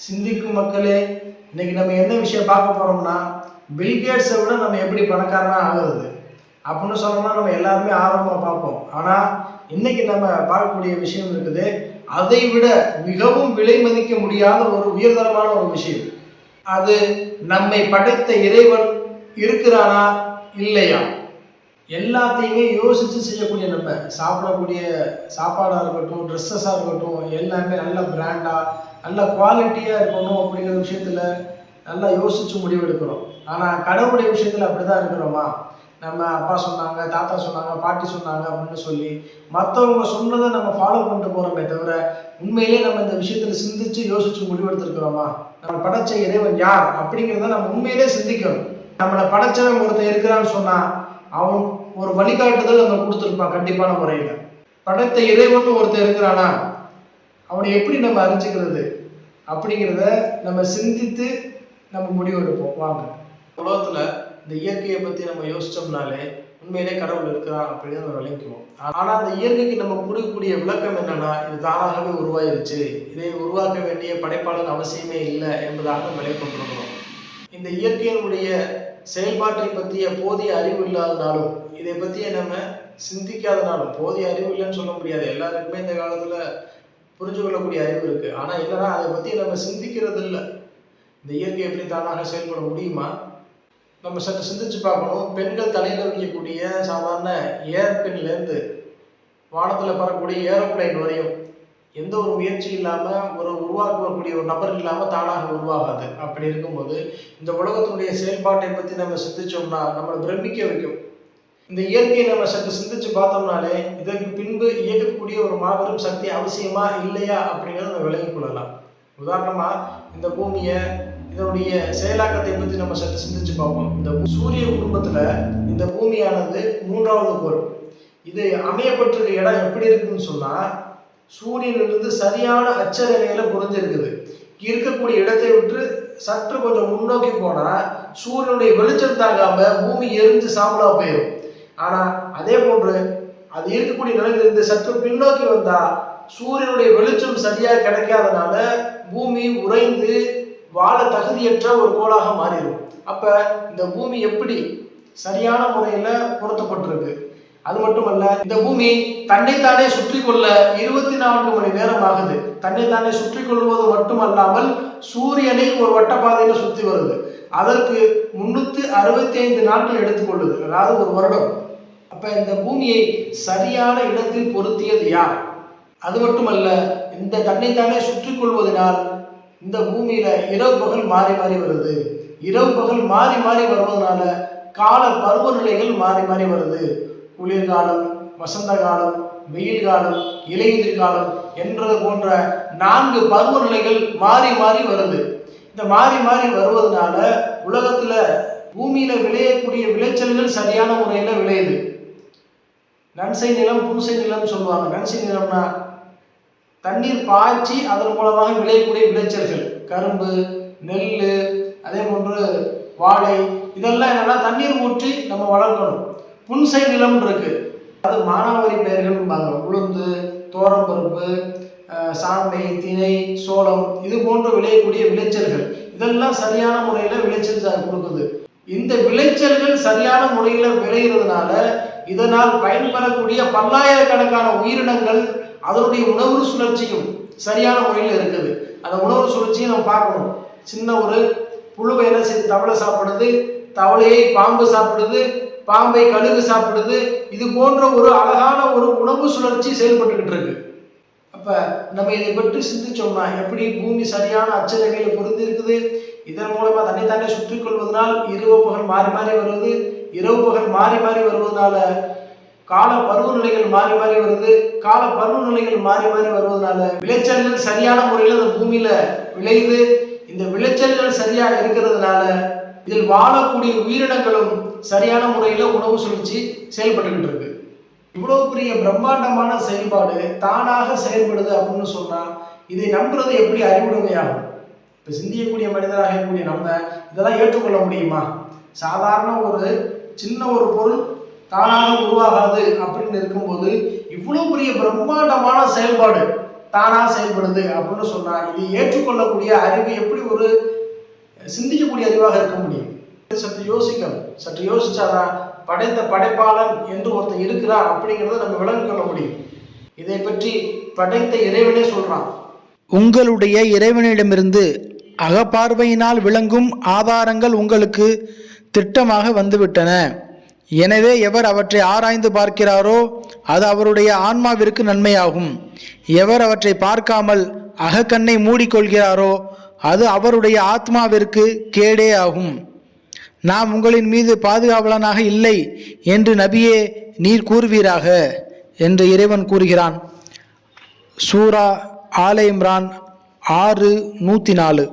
சிந்திக்கும் மக்களே, இன்னைக்கு நம்ம என்ன விஷயம் பார்க்க போறோம்னா, பில்கேட்ஸை விட நம்ம எப்படி பணக்காரனா ஆகுறது அப்படின்னு சொல்லணும்னா நம்ம எல்லாருமே ஆர்வமாக பார்ப்போம். ஆனால் இன்னைக்கு நம்ம பார்க்கக்கூடிய விஷயம் இருக்குது, அதை விட மிகவும் விலை மதிக்க முடியாத ஒரு உயர்தரமான ஒரு விஷயம். அது நம்மை படைத்த இறைவன் இருக்கிறானா இல்லையா, எல்லாத்தையுமே யோசித்து செய்யக்கூடிய நம்ம சாப்பிடக்கூடிய சாப்பாடாக இருக்கட்டும், ட்ரெஸ்ஸஸாக இருக்கட்டும், எல்லாமே நல்ல பிராண்டாக நல்ல குவாலிட்டியாக இருக்கணும் அப்படிங்கிற விஷயத்தில் நல்லா யோசித்து முடிவெடுக்கிறோம். ஆனால் கடவுளுடைய விஷயத்தில் அப்படி தான் இருக்கிறோமா? நம்ம அப்பா சொன்னாங்க, தாத்தா சொன்னாங்க, பாட்டி சொன்னாங்க அப்படின்னு சொல்லி மற்றவங்க சொன்னதை நம்ம ஃபாலோ பண்ணிட்டு போகிறோமே தவிர, உண்மையிலே நம்ம இந்த விஷயத்தில் சிந்திச்சு யோசித்து முடிவெடுத்துருக்கிறோமா? நம்ம படைச்ச இறைவன் யார் அப்படிங்கிறத நம்ம உண்மையிலே சிந்திக்கணும். நம்மளை படைச்சவன் ஒருத்தன் இருக்கிறான்னு சொன்னால் அவன் ஒரு வழிகாட்டுதல் நம்ம கொடுத்துருப்பான் கண்டிப்பான முறையில். படைத்த இறைவன் ஒருத்தர் இருக்கிறானா, அவனை எப்படி நம்ம அறிஞ்சிக்கிறது அப்படிங்கிறத நம்ம சிந்தித்து நம்ம முடிவெடுப்போம். வாங்க, உலகத்தில் இந்த இயற்கையை பற்றி நம்ம யோசிச்சோம்னாலே உண்மையிலே கடவுள் இருக்கிறான் அப்படின்னு நம்ம விளங்குவோம். ஆனால் அந்த இயற்கைக்கு நம்ம கொடுக்கக்கூடிய விளக்கம் என்னன்னா, இது தானாகவே உருவாயிருச்சு, இதை உருவாக்க வேண்டிய படைப்பாளர் அவசியமே இல்லை என்பதாக நம்ம விளை கொண்டிருக்கிறோம். இந்த இயற்கையினுடைய செயல்பாட்டை பற்றிய போதிய அறிவு இல்லாதனாலும், இதை பற்றிய நம்ம சிந்திக்காதனாலும், போதிய அறிவு இல்லைன்னு சொல்ல முடியாது, எல்லாருக்குமே இந்த காலத்தில் புரிஞ்சு கொள்ளக்கூடிய அறிவு இருக்குது. ஆனால் என்னன்னா அதை பற்றி நம்ம சிந்திக்கிறது இல்லை. இந்த இயற்கை எப்படி தானாக செயல்பட முடியுமா? நம்ம சற்று சிந்திச்சு பார்க்கணும். பெண்கள் தலையில் வைக்கக்கூடிய சாதாரண ஏர்பின்லேருந்து வானத்தில் பறக்கக்கூடிய ஏரோப்ளைன் வரையும் எந்த ஒரு முயற்சி இல்லாமல், ஒரு உருவாக்கக்கூடிய ஒரு நபர் இல்லாமல் தானாக உருவாகாது. அப்படி இருக்கும்போது இந்த உலகத்தினுடைய செயல்பாட்டை பற்றி நம்ம சிந்திச்சோம்னா நம்மளை பிரமிக்க வைக்கும். இந்த இயற்கையை நம்ம சற்று சிந்திச்சு பார்த்தோம்னாலே இதற்கு பின்பு இயக்கக்கூடிய ஒரு மாபெரும் சக்தி அவசியமா இல்லையா அப்படிங்கிறத நம்ம விளங்கிக் கொள்ளலாம். உதாரணமா இந்த பூமியை, இதனுடைய செயலாக்கத்தை பற்றி நம்ம சற்று சிந்திச்சு பார்ப்போம். இந்த சூரிய குடும்பத்துல இந்த பூமியானது 3வது கோள். இது அமையப்பட்டிருக்க இடம் எப்படி இருக்குன்னு சொன்னா, சூரியனிலிருந்து சரியான அச்சரேகையில புரிஞ்சிருக்குது. இருக்கக்கூடிய இடத்தை விட்டு சற்று கொஞ்சம் முன்னோக்கி போனா சூரியனுடைய வெளிச்சம் தாங்காம பூமி எரிஞ்சு சாம்பலா போயிடும். ஆனா அதே போன்று அது இருக்கக்கூடிய நிலையிலிருந்து சற்று பின்னோக்கி வந்தா சூரியனுடைய வெளிச்சம் சரியா கிடைக்காதனால பூமி உறைந்து வாழ தகுதியற்ற ஒரு கோளாக மாறிடும். அப்ப இந்த பூமி எப்படி சரியான முறையில பொருத்தப்பட்டிருக்கு. அது மட்டுமல்ல, இந்த பூமி தன்னைத்தானே சுற்றி கொள்ள 24 மணி நேரம் ஆகுது. தன்னைத்தானே சுற்றி கொள்வது மட்டுமல்லாமல் சூரியனை ஒரு வட்டப்பாதையில சுற்றி வருது. அதற்கு 365 நாட்கள் எடுத்துக்கொள்ளுது, அதாவது ஒரு வருடம். அப்ப இந்த பூமியை சரியான இடத்தில் பொருத்தியது யார்? அது மட்டுமல்ல, இந்த தன்னைத்தானே சுற்றி கொள்வதனால் இந்த பூமியில இரவு பகல் மாறி மாறி வருது. இரவு பகல் மாறி மாறி வருவதனால கால பருவநிலைகள் மாறி மாறி வருது. குளிர்காலம், வசந்த காலம், வெயில் காலம், இலையுதிர் காலம் என்றது போன்ற 4 பருவநிலைகள் மாறி மாறி வருது. இந்த மாறி மாறி வருவதனால உலகத்துல பூமியில விளையக்கூடிய விளைச்சல்கள் சரியான முறையில விளையுது. நன்சை நிலம், புன்சை நிலம் சொல்லுவாங்க. நன்சை நிலம்னா தண்ணீர் பாய்ச்சி அதன் மூலமாக விளையக்கூடிய விளைச்சல்கள், கரும்பு, நெல், அதே போன்று வாழை, இதெல்லாம் என்னன்னா தண்ணீர் ஊற்றி நம்ம வளர்க்கணும். புன்சை நிலம் இருக்கு, அது மானாவாரி பெயர்கள்பாங்க. உளுந்து, தோரம்பருப்பு, சாமை, திணை, சோளம், இது போன்று விளையக்கூடிய விளைச்சல்கள், இதெல்லாம் சரியான முறையில் விளைச்சல் கொடுக்குது. இந்த விளைச்சல்கள் சரியான முறையில் விளைகிறதுனால இதனால் பயன்பெறக்கூடிய பல்லாயிரக்கணக்கான உயிரினங்கள் அதனுடைய உணவு சுழற்சியும் சரியான முறையில் இருக்குது. அந்த உணவு சுழற்சியை நம்ம பார்க்கணும். சின்ன ஒரு புழுவை என்ன செய்து தவளை சாப்பிடுது, தவளையை பாம்பு சாப்பிடுது, பாம்பை கழுகு சாப்பிடுது. இது போன்ற ஒரு அழகான ஒரு உணவு சுழற்சி செயல்பட்டுக்கிட்டு இருக்கு. அப்ப நம்ம இதை பற்றி சிந்திச்சோம்னா எப்படி பூமி சரியான அச்சரேகையில பொருந்தி இருக்குது. இதன் மூலமா தன்னைத்தானே சுற்றி கொள்வதனால் இரவு பகல் மாறி மாறி வருவது. இரவு பகல் மாறி மாறி வருவதனால கால பருவநிலைகள் மாறி மாறி வருது. கால பருவநிலைகள் மாறி மாறி வருவதனால விளைச்சல்கள் சரியான முறையில் அந்த பூமியில விளையுது. இந்த விளைச்சல்கள் சரியா இருக்கிறதுனால இதில் வாழக்கூடிய உயிரினங்களும் சரியான முறையில உணவு சுழற்சி செயல்பட்டுக்கிட்டு இருக்கு. இவ்வளவு பெரிய பிரம்மாண்டமான செயல்பாடு தானாக செயல்படுது அப்படின்னு சொன்னா இதை நம்புறது எப்படி அறிவுடைமையாகும்? இப்ப சிந்திக்கக்கூடிய மனிதராக இருக்கக்கூடிய நம்ம இதெல்லாம் ஏற்றுக்கொள்ள முடியுமா? சாதாரண ஒரு சின்ன ஒரு பொருள் தானாக உருவாகாது அப்படின்னு இருக்கும்போது இவ்வளவு பெரிய பிரம்மாண்டமான செயல்பாடு தானா செயல்படுது அப்படின்னு சொன்னா இது ஏற்றுக்கொள்ளக்கூடிய அறிவு எப்படி ஒரு சிந்திக்கக்கூடிய அறிவாக இருக்க முடியும்? சற்று யோசிக்கணும். சற்று யோசிச்சாதான் படைத்த படைப்பாளன் என்று ஒருத்தர் இருக்கிறார் அப்படிங்கிறத நம்ம விளங்கிக் கொள்ள முடியும். இதை பற்றி படைத்த இறைவனே சொல்றான், உங்களுடைய இறைவனிடமிருந்து அகப்பார்வையினால் விளங்கும் ஆதாரங்கள் உங்களுக்கு திட்டமாக வந்துவிட்டன. எனவே எவர் அவற்றை ஆராய்ந்து பார்க்கிறாரோ அது அவருடைய ஆன்மாவிற்கு நன்மையாகும். எவர் அவற்றை பார்க்காமல் அகக்கண்ணை மூடிக்கொள்கிறாரோ அது அவருடைய ஆத்மாவிற்கு கேடே ஆகும். நாம் உங்களின் மீது பாதுகாவலனாக இல்லை என்று நபியே நீர் கூறுவீராக என்று இறைவன் கூறுகிறான். சூரா ஆல இம்ரான் 6:104.